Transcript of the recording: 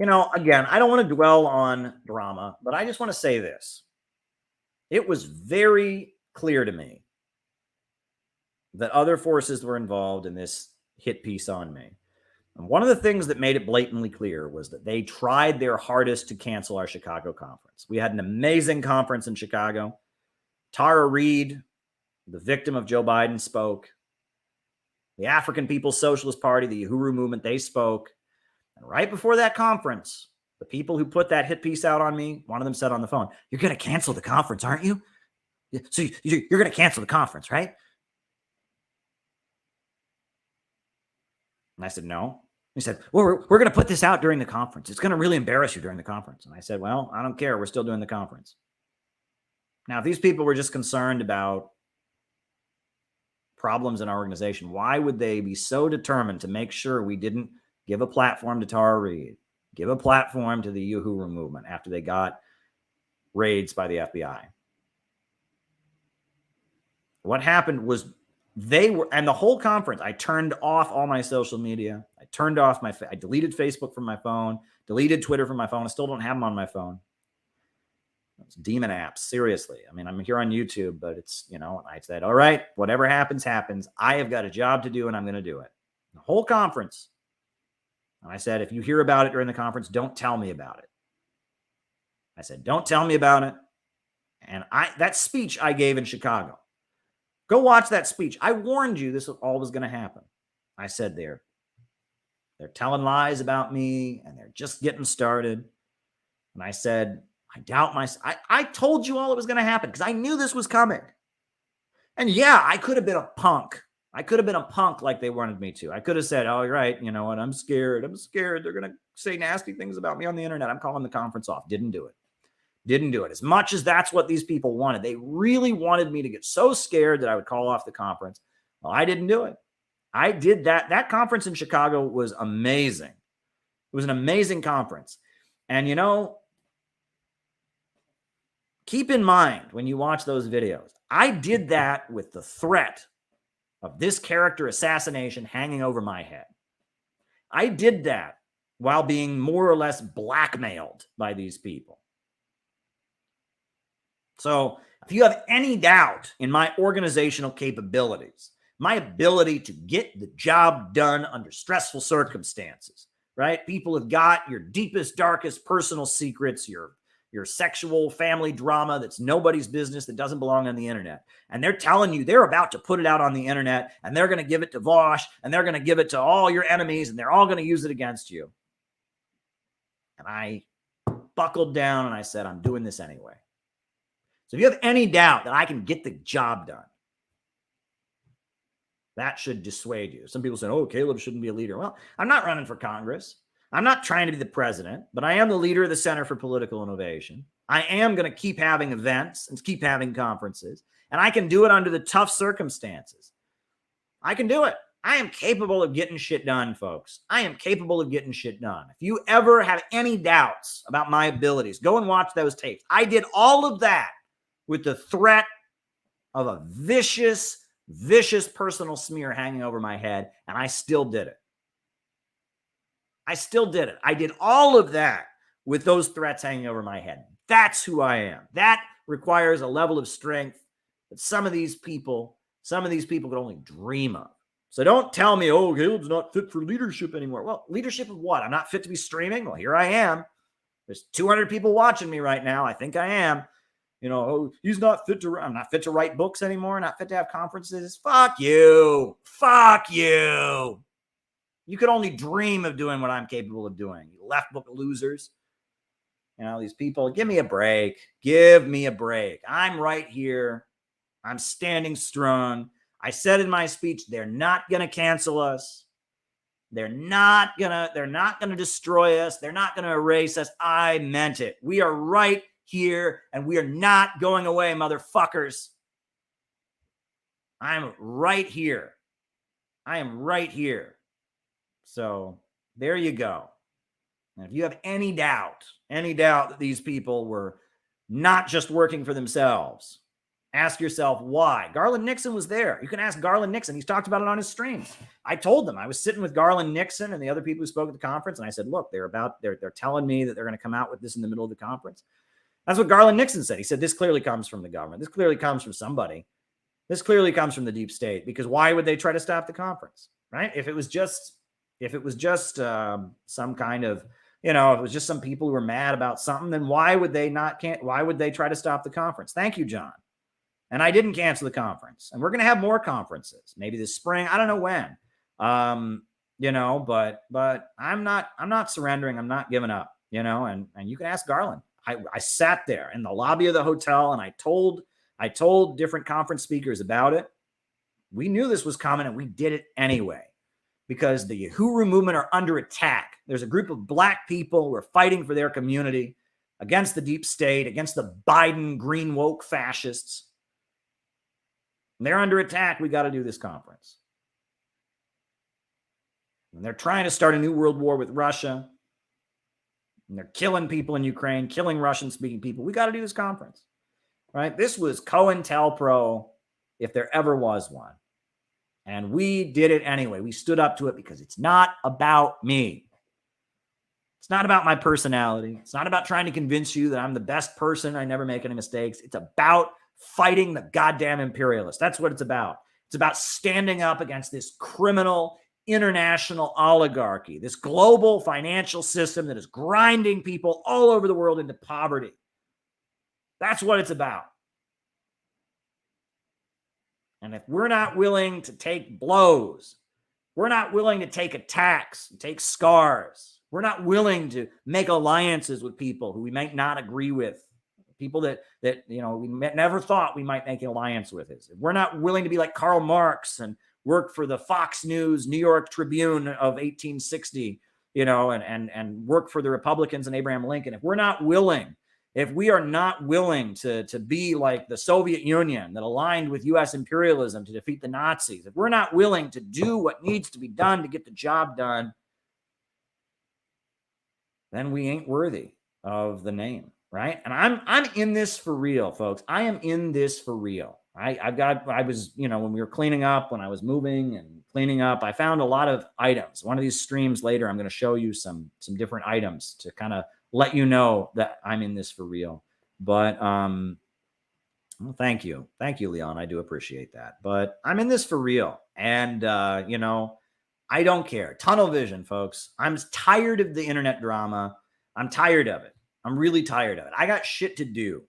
again, I don't want to dwell on drama, but I just want to say this. It was very clear to me that other forces were involved in this hit piece on me. And one of the things that made it blatantly clear was that they tried their hardest to cancel our Chicago conference. We had an amazing conference in Chicago. Tara Reid, the victim of Joe Biden, spoke. The African People's Socialist Party, the Uhuru movement, they spoke. And right before that conference, the people who put that hit piece out on me, one of them said on the phone, "You're going to cancel the conference, aren't you? So you're going to cancel the conference, right?" And I said, "No." He said, "Well, we're going to put this out during the conference. It's going to really embarrass you during the conference." And I said, "Well, I don't care. We're still doing the conference." Now, if these people were just concerned about problems in our organization, why would they be so determined to make sure we didn't give a platform to Tara Reid, give a platform to the Uhuru movement after they got raids by the FBI? What happened was and the whole conference, I turned off all my social media. I turned off I deleted Facebook from my phone, deleted Twitter from my phone. I still don't have them on my phone. It's demon apps, seriously. I mean, I'm here on YouTube, but it's, I said, all right, whatever happens, happens. I have got a job to do and I'm going to do it. The whole conference. And I said, if you hear about it during the conference, don't tell me about it. I said, don't tell me about it. And that speech I gave in Chicago, go watch that speech. I warned you this all was going to happen. I said they're telling lies about me and they're just getting started. And I said, I doubt I told you all it was going to happen because I knew this was coming. And yeah, I could have been a punk. I could have been a punk like they wanted me to. I could have said, "Oh, you're right. You know what? I'm scared. They're going to say nasty things about me on the internet. I'm calling the conference off." Didn't do it. As much as that's what these people wanted. They really wanted me to get so scared that I would call off the conference. Well, I didn't do it. I did that. That conference in Chicago was amazing. It was an amazing conference. And, keep in mind when you watch those videos, I did that with the threat of this character assassination hanging over my head. I did that while being more or less blackmailed by these people. So if you have any doubt in my organizational capabilities, my ability to get the job done under stressful circumstances, right? People have got your deepest, darkest personal secrets, your sexual family drama that's nobody's business, that doesn't belong on the internet. And they're telling you they're about to put it out on the internet and they're going to give it to Vosh and they're going to give it to all your enemies and they're all going to use it against you. And I buckled down and I said, I'm doing this anyway. So if you have any doubt that I can get the job done, that should dissuade you. Some people say, "Oh, Caleb shouldn't be a leader." Well, I'm not running for Congress. I'm not trying to be the president, but I am the leader of the Center for Political Innovation. I am going to keep having events and keep having conferences, and I can do it under the tough circumstances. I can do it. I am capable of getting shit done, folks. I am capable of getting shit done. If you ever have any doubts about my abilities, go and watch those tapes. I did all of that with the threat of a vicious personal smear hanging over my head, and I still did it. I did all of that with those threats hanging over my head. That's who I am. That requires a level of strength that some of these people could only dream of. So don't tell me, "Oh, Caleb's not fit for leadership anymore." Well, leadership of what? I'm not fit to be streaming? Well, here I am. There's 200 people watching me right now. I think I am. "Oh, I'm not fit to write books anymore, not fit to have conferences." Fuck you. You could only dream of doing what I'm capable of doing. You left book losers. These people, give me a break. I'm right here. I'm standing strong. I said in my speech, they're not going to cancel us. They're not going to destroy us. They're not going to erase us. I meant it. We are right here and we are not going away, motherfuckers. I'm right here. So there you go. And if you have any doubt that these people were not just working for themselves, Ask yourself why. Garland Nixon was there. You can ask Garland Nixon. He's talked about it on his streams. I told them I was sitting with Garland Nixon and the other people who spoke at the conference, and I said, look, they're telling me that they're going to come out with this in the middle of the conference. That's what Garland Nixon said. He said, this clearly comes from the government. This clearly comes from somebody. This clearly comes from the deep state, because why would they try to stop the conference, right? If it was just some kind of, if it was just some people who were mad about something, then why would they try to stop the conference? Thank you, John. And I didn't cancel the conference. And we're going to have more conferences, maybe this spring. I don't know when. But I'm not surrendering. I'm not giving up, and you can ask Garland. I sat there in the lobby of the hotel and I told different conference speakers about it. We knew this was coming and we did it anyway, because the Uhuru movement are under attack. There's a group of black people who are fighting for their community against the deep state, against the Biden green woke fascists. And they're under attack. We got to do this conference. And they're trying to start a new world war with Russia. And they're killing people in Ukraine, killing Russian-speaking people. We got to do this conference, right? This was COINTELPRO, if there ever was one. And we did it anyway. We stood up to it because it's not about me. It's not about my personality. It's not about trying to convince you that I'm the best person. I never make any mistakes. It's about fighting the goddamn imperialists. That's what it's about. It's about standing up against this criminal international oligarchy, this global financial system that is grinding people all over the world into poverty. That's what it's about. And if we're not willing to take blows, we're not willing to take attacks, take scars, we're not willing to make alliances with people who we might not agree with, people that we never thought we might make an alliance with. If we're not willing to be like Karl Marx and work for the Fox News, New York Tribune of 1860, and work for the Republicans and Abraham Lincoln. If we are not willing to be like the Soviet Union that aligned with U.S. imperialism to defeat the Nazis, if we're not willing to do what needs to be done to get the job done, then we ain't worthy of the name, right? And I'm in this for real, folks. I am in this for real. I was, when we were cleaning up, when I was moving and cleaning up, I found a lot of items. One of these streams later, I'm going to show you some different items to kind of let you know that I'm in this for real. But well, thank you, Leon. I do appreciate that. But I'm in this for real, and I don't care. Tunnel vision, folks. I'm tired of the internet drama. I'm tired of it. I'm really tired of it. I got shit to do.